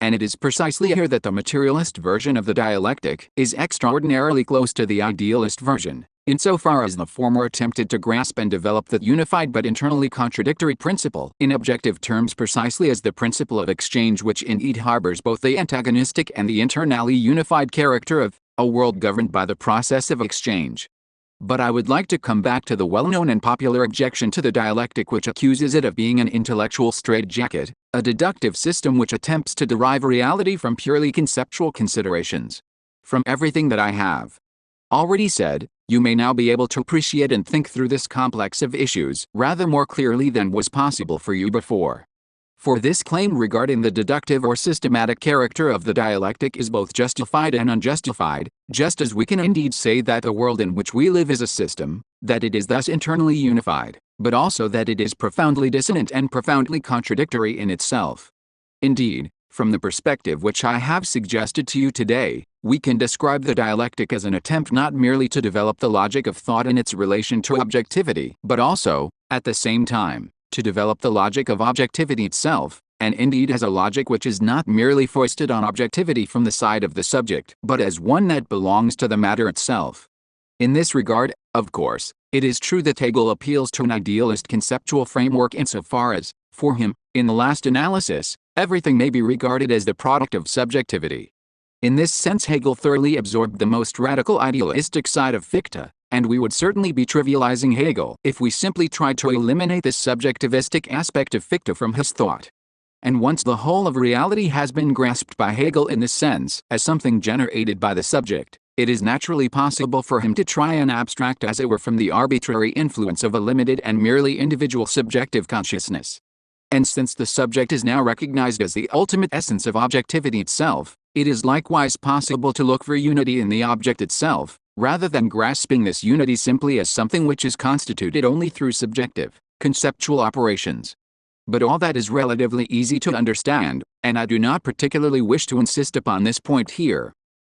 A: And it is precisely here that the materialist version of the dialectic is extraordinarily close to the idealist version, insofar as the former attempted to grasp and develop the unified but internally contradictory principle in objective terms precisely as the principle of exchange, which indeed harbors both the antagonistic and the internally unified character of a world governed by the process of exchange. But I would like to come back to the well-known and popular objection to the dialectic which accuses it of being an intellectual straitjacket, a deductive system which attempts to derive reality from purely conceptual considerations. From everything that I have already said, you may now be able to appreciate and think through this complex of issues rather more clearly than was possible for you before. For this claim regarding the deductive or systematic character of the dialectic is both justified and unjustified, just as we can indeed say that the world in which we live is a system, that it is thus internally unified, but also that it is profoundly dissonant and profoundly contradictory in itself. Indeed, from the perspective which I have suggested to you today, we can describe the dialectic as an attempt not merely to develop the logic of thought in its relation to objectivity, but also, at the same time, to develop the logic of objectivity itself, and indeed as a logic which is not merely foisted on objectivity from the side of the subject, but as one that belongs to the matter itself. In this regard, of course, it is true that Hegel appeals to an idealist conceptual framework insofar as, for him, in the last analysis, everything may be regarded as the product of subjectivity. In this sense Hegel thoroughly absorbed the most radical idealistic side of Fichte, and we would certainly be trivializing Hegel if we simply tried to eliminate this subjectivistic aspect of Fichte from his thought. And once the whole of reality has been grasped by Hegel in this sense, as something generated by the subject, it is naturally possible for him to try and abstract as it were from the arbitrary influence of a limited and merely individual subjective consciousness. And since the subject is now recognized as the ultimate essence of objectivity itself, it is likewise possible to look for unity in the object itself, rather than grasping this unity simply as something which is constituted only through subjective, conceptual operations. But all that is relatively easy to understand, and I do not particularly wish to insist upon this point here.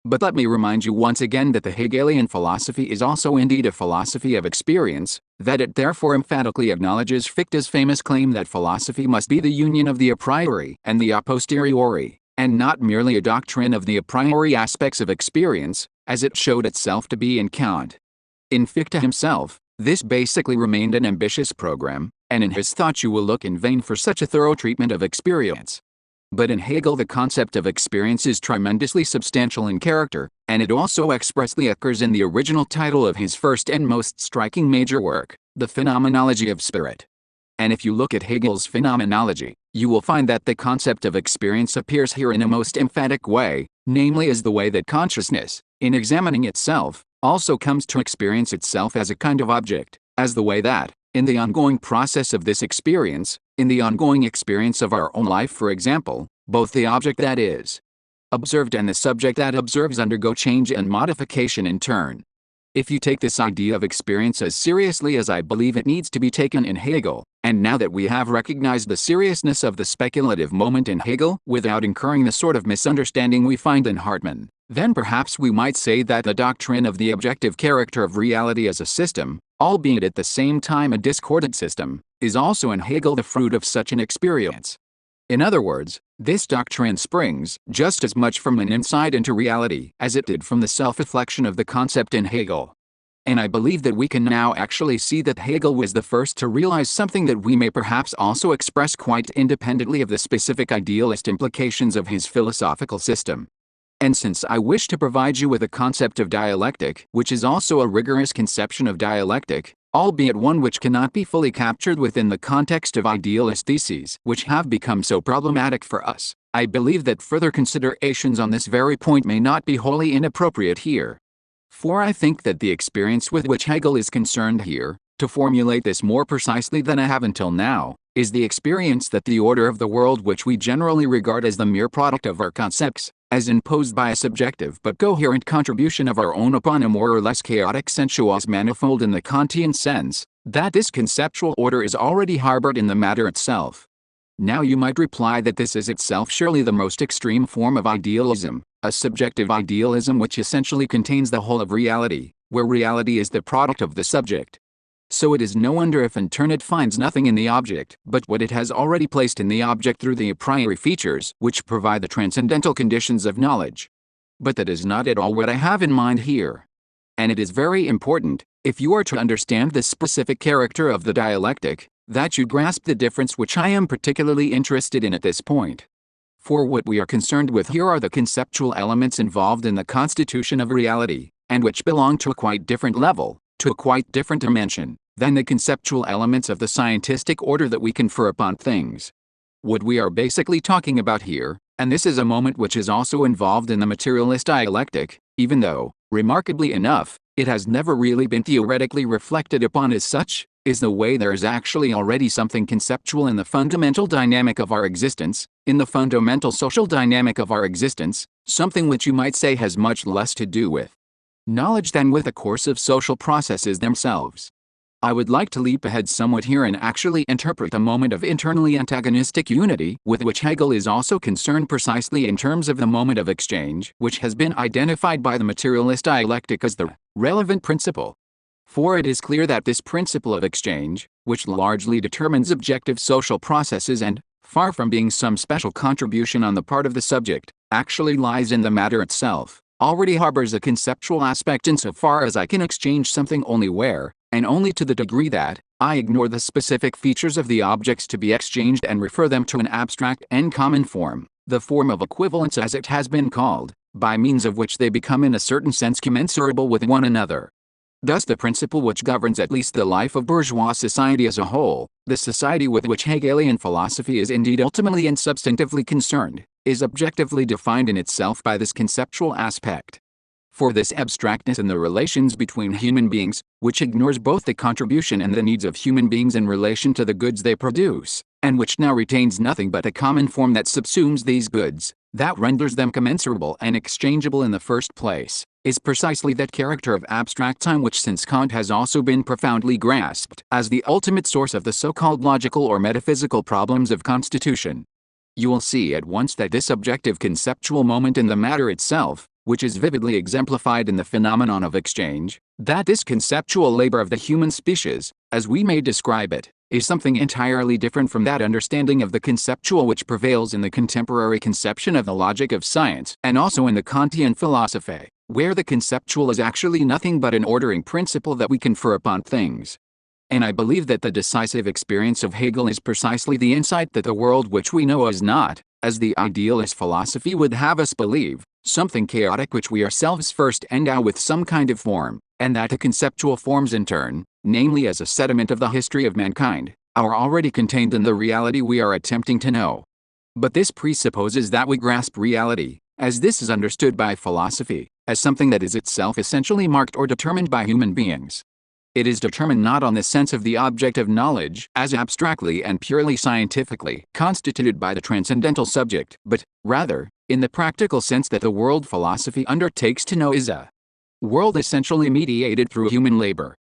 A: But let me remind you once again that the Hegelian philosophy is also indeed a philosophy of experience, that it therefore emphatically acknowledges Fichte's famous claim that philosophy must be the union of the a priori and the a posteriori, and not merely a doctrine of the a priori aspects of experience, as it showed itself to be in Kant. In Fichte himself, this basically remained an ambitious program, and in his thought you will look in vain for such a thorough treatment of experience. But in Hegel the concept of experience is tremendously substantial in character, and it also expressly occurs in the original title of his first and most striking major work, The Phenomenology of Spirit. And if you look at Hegel's phenomenology, you will find that the concept of experience appears here in a most emphatic way, namely as the way that consciousness, in examining itself, also comes to experience itself as a kind of object, as the way that, in the ongoing process of this experience, in the ongoing experience of our own life for example, both the object that is observed and the subject that observes undergo change and modification in turn. If you take this idea of experience as seriously as I believe it needs to be taken in Hegel, and now that we have recognized the seriousness of the speculative moment in Hegel without incurring the sort of misunderstanding we find in Hartmann, then perhaps we might say that the doctrine of the objective character of reality as a system, albeit at the same time a discordant system, is also in Hegel the fruit of such an experience. In other words, this doctrine springs just as much from an insight into reality as it did from the self-reflection of the concept in Hegel. And I believe that we can now actually see that Hegel was the first to realize something that we may perhaps also express quite independently of the specific idealist implications of his philosophical system. And since I wish to provide you with a concept of dialectic, which is also a rigorous conception of dialectic, albeit one which cannot be fully captured within the context of idealist theses which have become so problematic for us, I believe that further considerations on this very point may not be wholly inappropriate here. For I think that the experience with which Hegel is concerned here, to formulate this more precisely than I have until now, is the experience that the order of the world which we generally regard as the mere product of our concepts, as imposed by a subjective but coherent contribution of our own upon a more or less chaotic sensuous manifold in the Kantian sense, that this conceptual order is already harbored in the matter itself. Now you might reply that this is itself surely the most extreme form of idealism, a subjective idealism which essentially contains the whole of reality, where reality is the product of the subject. So it is no wonder if in turn it finds nothing in the object but what it has already placed in the object through the a priori features which provide the transcendental conditions of knowledge. But that is not at all what I have in mind here. And it is very important, if you are to understand the specific character of the dialectic, that you grasp the difference which I am particularly interested in at this point. For what we are concerned with here are the conceptual elements involved in the constitution of reality, and which belong to a quite different level, to a quite different dimension, than the conceptual elements of the scientific order that we confer upon things. What we are basically talking about here, and this is a moment which is also involved in the materialist dialectic, even though, remarkably enough, it has never really been theoretically reflected upon as such, is the way there is actually already something conceptual in the fundamental dynamic of our existence, in the fundamental social dynamic of our existence, something which you might say has much less to do with knowledge than with the course of social processes themselves. I would like to leap ahead somewhat here and actually interpret the moment of internally antagonistic unity with which Hegel is also concerned precisely in terms of the moment of exchange, which has been identified by the materialist dialectic as the relevant principle. For it is clear that this principle of exchange, which largely determines objective social processes and, far from being some special contribution on the part of the subject, actually lies in the matter itself, already harbors a conceptual aspect insofar as I can exchange something only where, and only to the degree that, I ignore the specific features of the objects to be exchanged and refer them to an abstract and common form, the form of equivalence as it has been called, by means of which they become in a certain sense commensurable with one another. Thus the principle which governs at least the life of bourgeois society as a whole, the society with which Hegelian philosophy is indeed ultimately and substantively concerned, is objectively defined in itself by this conceptual aspect. For this abstractness in the relations between human beings, which ignores both the contribution and the needs of human beings in relation to the goods they produce, and which now retains nothing but a common form that subsumes these goods, that renders them commensurable and exchangeable in the first place, is precisely that character of abstract time which since Kant has also been profoundly grasped as the ultimate source of the so-called logical or metaphysical problems of constitution. You will see at once that this objective conceptual moment in the matter itself, which is vividly exemplified in the phenomenon of exchange, that this conceptual labor of the human species, as we may describe it, is something entirely different from that understanding of the conceptual which prevails in the contemporary conception of the logic of science and also in the Kantian philosophy, where the conceptual is actually nothing but an ordering principle that we confer upon things. And I believe that the decisive experience of Hegel is precisely the insight that the world which we know is not, as the idealist philosophy would have us believe, something chaotic which we ourselves first endow with some kind of form, and that the conceptual forms in turn, namely as a sediment of the history of mankind, are already contained in the reality we are attempting to know. But this presupposes that we grasp reality, as this is understood by philosophy, as something that is itself essentially marked or determined by human beings. It is determined not on the sense of the object of knowledge as abstractly and purely scientifically constituted by the transcendental subject, but, rather, in the practical sense that the world philosophy undertakes to know is a world essentially mediated through human labor.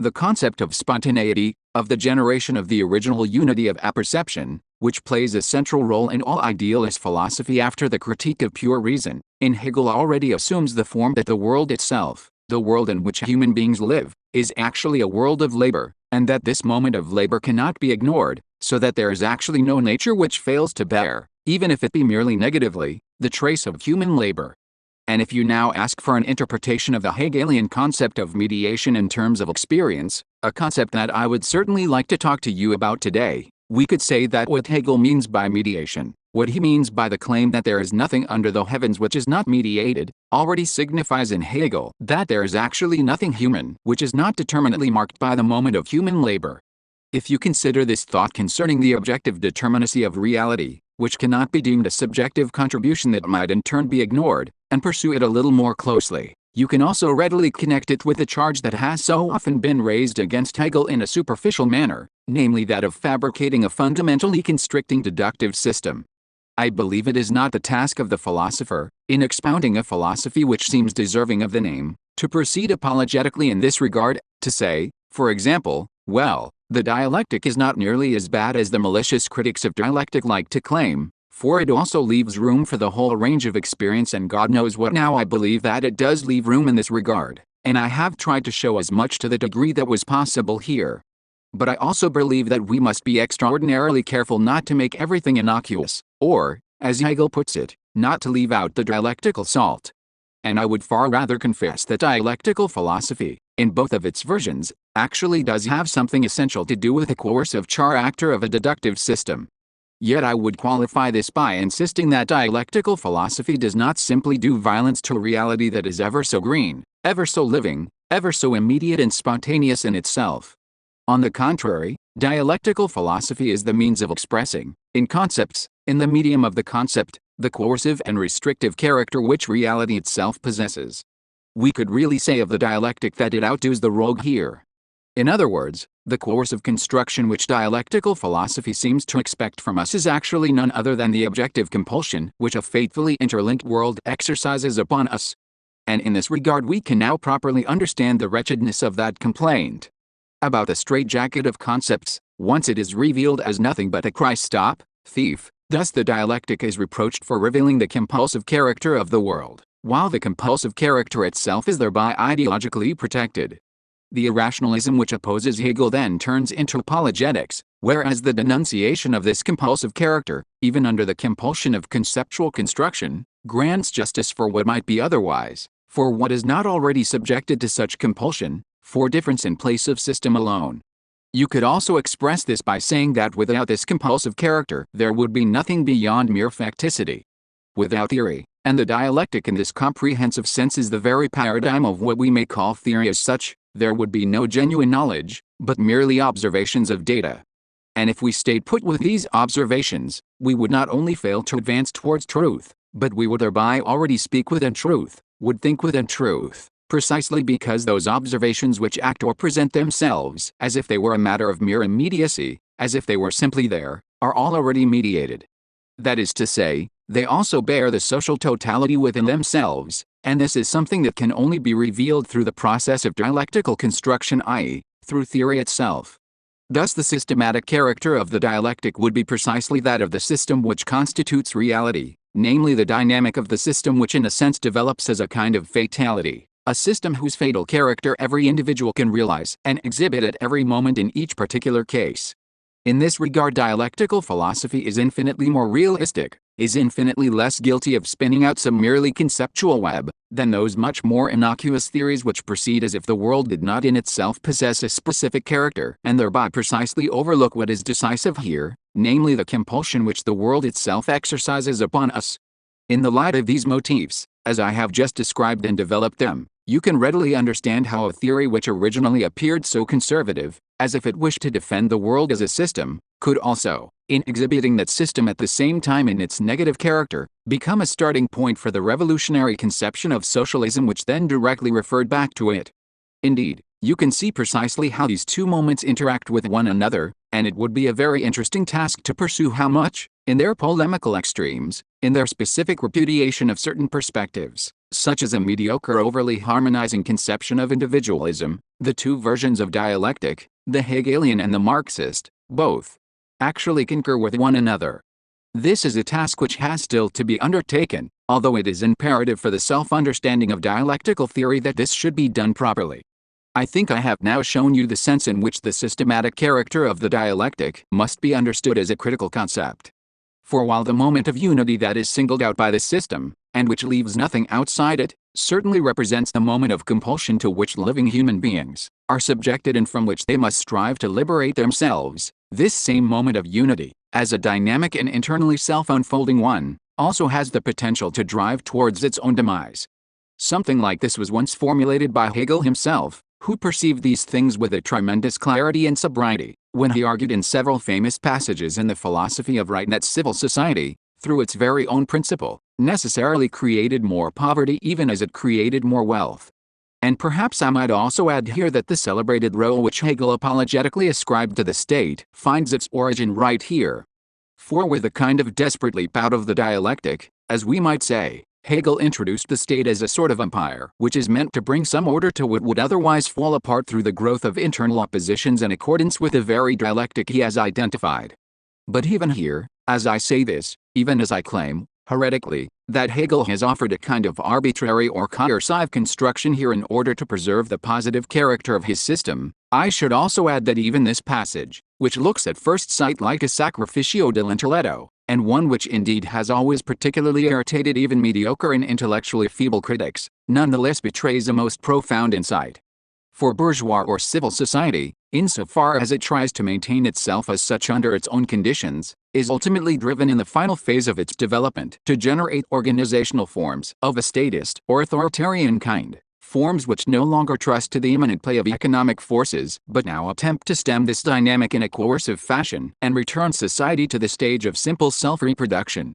A: The concept of spontaneity, of the generation of the original unity of apperception, which plays a central role in all idealist philosophy after the critique of pure reason, in Hegel already assumes the form that the world itself, the world in which human beings live, is actually a world of labor, and that this moment of labor cannot be ignored, so that there is actually no nature which fails to bear, even if it be merely negatively, the trace of human labor. And if you now ask for an interpretation of the Hegelian concept of mediation in terms of experience, a concept that I would certainly like to talk to you about today, we could say that what Hegel means by mediation, what he means by the claim that there is nothing under the heavens which is not mediated, already signifies in Hegel that there is actually nothing human which is not determinately marked by the moment of human labor. If you consider this thought concerning the objective determinacy of reality, which cannot be deemed a subjective contribution that might in turn be ignored, and pursue it a little more closely, you can also readily connect it with the charge that has so often been raised against Hegel in a superficial manner, namely that of fabricating a fundamentally constricting deductive system. I believe it is not the task of the philosopher, in expounding a philosophy which seems deserving of the name, to proceed apologetically in this regard, to say, for example, well, the dialectic is not nearly as bad as the malicious critics of dialectic like to claim, for it also leaves room for the whole range of experience and God knows what. Now I believe that it does leave room in this regard, and I have tried to show as much to the degree that was possible here. But I also believe that we must be extraordinarily careful not to make everything innocuous, or, as Hegel puts it, not to leave out the dialectical salt. And I would far rather confess that dialectical philosophy, in both of its versions, actually does have something essential to do with the coercive character of a deductive system. Yet I would qualify this by insisting that dialectical philosophy does not simply do violence to a reality that is ever so green, ever so living, ever so immediate and spontaneous in itself. On the contrary, dialectical philosophy is the means of expressing, in concepts, in the medium of the concept, the coercive and restrictive character which reality itself possesses. We could really say of the dialectic that it outdoes the rogue here. In other words, the coercive construction which dialectical philosophy seems to expect from us is actually none other than the objective compulsion which a faithfully interlinked world exercises upon us. And in this regard we can now properly understand the wretchedness of that complaint about the straitjacket of concepts, once it is revealed as nothing but a Christop, thief. Thus the dialectic is reproached for revealing the compulsive character of the world, while the compulsive character itself is thereby ideologically protected. The irrationalism which opposes Hegel then turns into apologetics, whereas the denunciation of this compulsive character, even under the compulsion of conceptual construction, grants justice for what might be otherwise, for what is not already subjected to such compulsion, for difference in place of system alone. You could also express this by saying that without this compulsive character there would be nothing beyond mere facticity. Without theory, and the dialectic in this comprehensive sense is the very paradigm of what we may call theory as such, there would be no genuine knowledge, but merely observations of data. And if we stayed put with these observations, we would not only fail to advance towards truth, but we would thereby already speak within truth, would think within truth, precisely because those observations which act or present themselves as if they were a matter of mere immediacy, as if they were simply there, are all already mediated. That is to say, they also bear the social totality within themselves, and this is something that can only be revealed through the process of dialectical construction, i.e., through theory itself. Thus the systematic character of the dialectic would be precisely that of the system which constitutes reality, namely the dynamic of the system which in a sense develops as a kind of fatality, a system whose fatal character every individual can realize and exhibit at every moment in each particular case. In this regard dialectical philosophy is infinitely more realistic, is infinitely less guilty of spinning out some merely conceptual web, than those much more innocuous theories which proceed as if the world did not in itself possess a specific character and thereby precisely overlook what is decisive here, namely the compulsion which the world itself exercises upon us. In the light of these motifs, as I have just described and developed them, you can readily understand how a theory which originally appeared so conservative, as if it wished to defend the world as a system, could also, in exhibiting that system at the same time in its negative character, become a starting point for the revolutionary conception of socialism which then directly referred back to it. Indeed, you can see precisely how these two moments interact with one another, and it would be a very interesting task to pursue how much, in their polemical extremes, in their specific repudiation of certain perspectives, such as a mediocre overly harmonizing conception of individualism, the two versions of dialectic, the Hegelian and the Marxist, both, actually concur with one another. This is a task which has still to be undertaken, although it is imperative for the self-understanding of dialectical theory that this should be done properly. I think I have now shown you the sense in which the systematic character of the dialectic must be understood as a critical concept. For while the moment of unity that is singled out by the system, and which leaves nothing outside it, certainly represents the moment of compulsion to which living human beings are subjected and from which they must strive to liberate themselves, this same moment of unity, as a dynamic and internally self-unfolding one, also has the potential to drive towards its own demise. Something like this was once formulated by Hegel himself, who perceived these things with a tremendous clarity and sobriety, when he argued in several famous passages in the philosophy of right that civil society, through its very own principle, necessarily created more poverty even as it created more wealth. And perhaps I might also add here that the celebrated role which Hegel apologetically ascribed to the state finds its origin right here. For with a kind of desperate leap out of the dialectic, as we might say, Hegel introduced the state as a sort of umpire which is meant to bring some order to what would otherwise fall apart through the growth of internal oppositions in accordance with the very dialectic he has identified. But even here, as I say this, even as I claim, heretically, that Hegel has offered a kind of arbitrary or coercive construction here in order to preserve the positive character of his system, I should also add that even this passage, which looks at first sight like a sacrificio dell'intelletto, and one which indeed has always particularly irritated even mediocre and intellectually feeble critics, nonetheless betrays a most profound insight. For bourgeois or civil society, insofar as it tries to maintain itself as such under its own conditions, is ultimately driven in the final phase of its development to generate organizational forms of a statist or authoritarian kind, forms which no longer trust to the immanent play of economic forces but now attempt to stem this dynamic in a coercive fashion and return society to the stage of simple self-reproduction.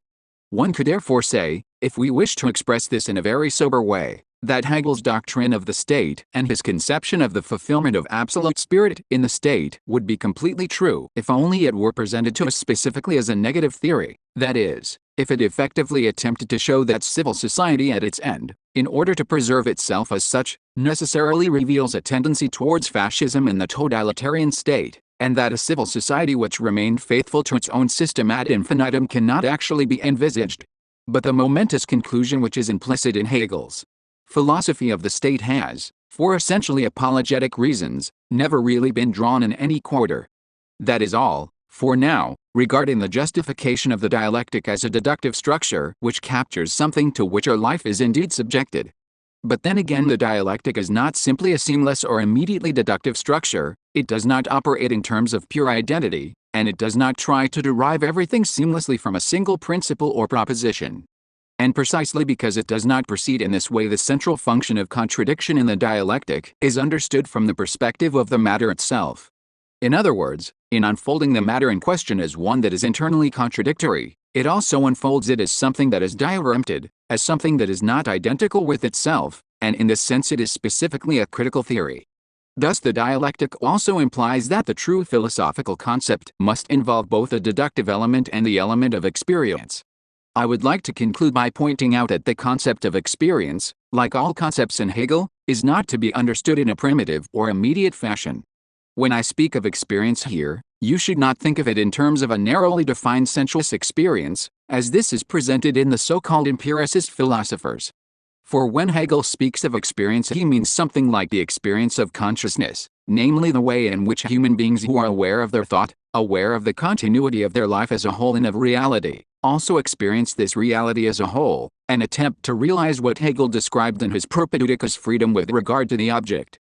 A: One could therefore say, if we wish to express this in a very sober way, that Hegel's doctrine of the state and his conception of the fulfillment of absolute spirit in the state would be completely true if only it were presented to us specifically as a negative theory, that is, if it effectively attempted to show that civil society at its end, in order to preserve itself as such, necessarily reveals a tendency towards fascism in the totalitarian state, and that a civil society which remained faithful to its own system ad infinitum cannot actually be envisaged. But the momentous conclusion which is implicit in Hegel's philosophy of the state has, for essentially apologetic reasons, never really been drawn in any quarter. That is all, for now, regarding the justification of the dialectic as a deductive structure which captures something to which our life is indeed subjected. But then again, the dialectic is not simply a seamless or immediately deductive structure, it does not operate in terms of pure identity, and it does not try to derive everything seamlessly from a single principle or proposition. And precisely because it does not proceed in this way, the central function of contradiction in the dialectic is understood from the perspective of the matter itself. In other words, in unfolding the matter in question as one that is internally contradictory, it also unfolds it as something that is diarempted, as something that is not identical with itself, and in this sense it is specifically a critical theory. Thus the dialectic also implies that the true philosophical concept must involve both a deductive element and the element of experience. I would like to conclude by pointing out that the concept of experience, like all concepts in Hegel, is not to be understood in a primitive or immediate fashion. When I speak of experience here, you should not think of it in terms of a narrowly defined sensuous experience, as this is presented in the so-called empiricist philosophers. For when Hegel speaks of experience, he means something like the experience of consciousness, namely the way in which human beings who are aware of their thought, aware of the continuity of their life as a whole and of reality, also experience this reality as a whole, and attempt to realize what Hegel described in his Propaedeutic as freedom with regard to the object.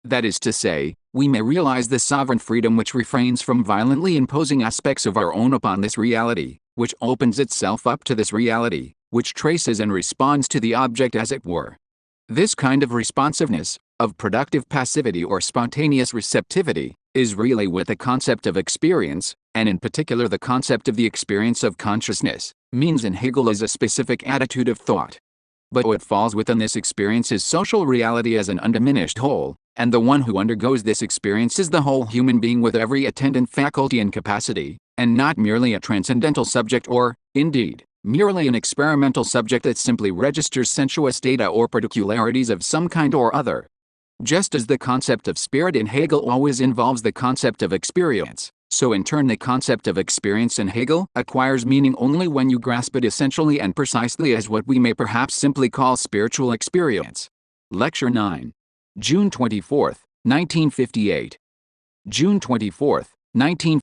A: That is to say, we may realize the sovereign freedom which refrains from violently imposing aspects of our own upon this reality, which opens itself up to this reality, which traces and responds to the object as it were. This kind of responsiveness, of productive passivity or spontaneous receptivity, is really what the concept of experience, and in particular the concept of the experience of consciousness, means in Hegel as a specific attitude of thought. But what falls within this experience is social reality as an undiminished whole, and the one who undergoes this experience is the whole human being with every attendant faculty and capacity, and not merely a transcendental subject or, indeed, merely an experimental subject that simply registers sensuous data or particularities of some kind or other. Just as the concept of spirit in Hegel always involves the concept of experience, so in turn the concept of experience in Hegel acquires meaning only when you grasp it essentially and precisely as what we may perhaps simply call spiritual experience. Lecture 9. June 24, 1958. June 24, 1958.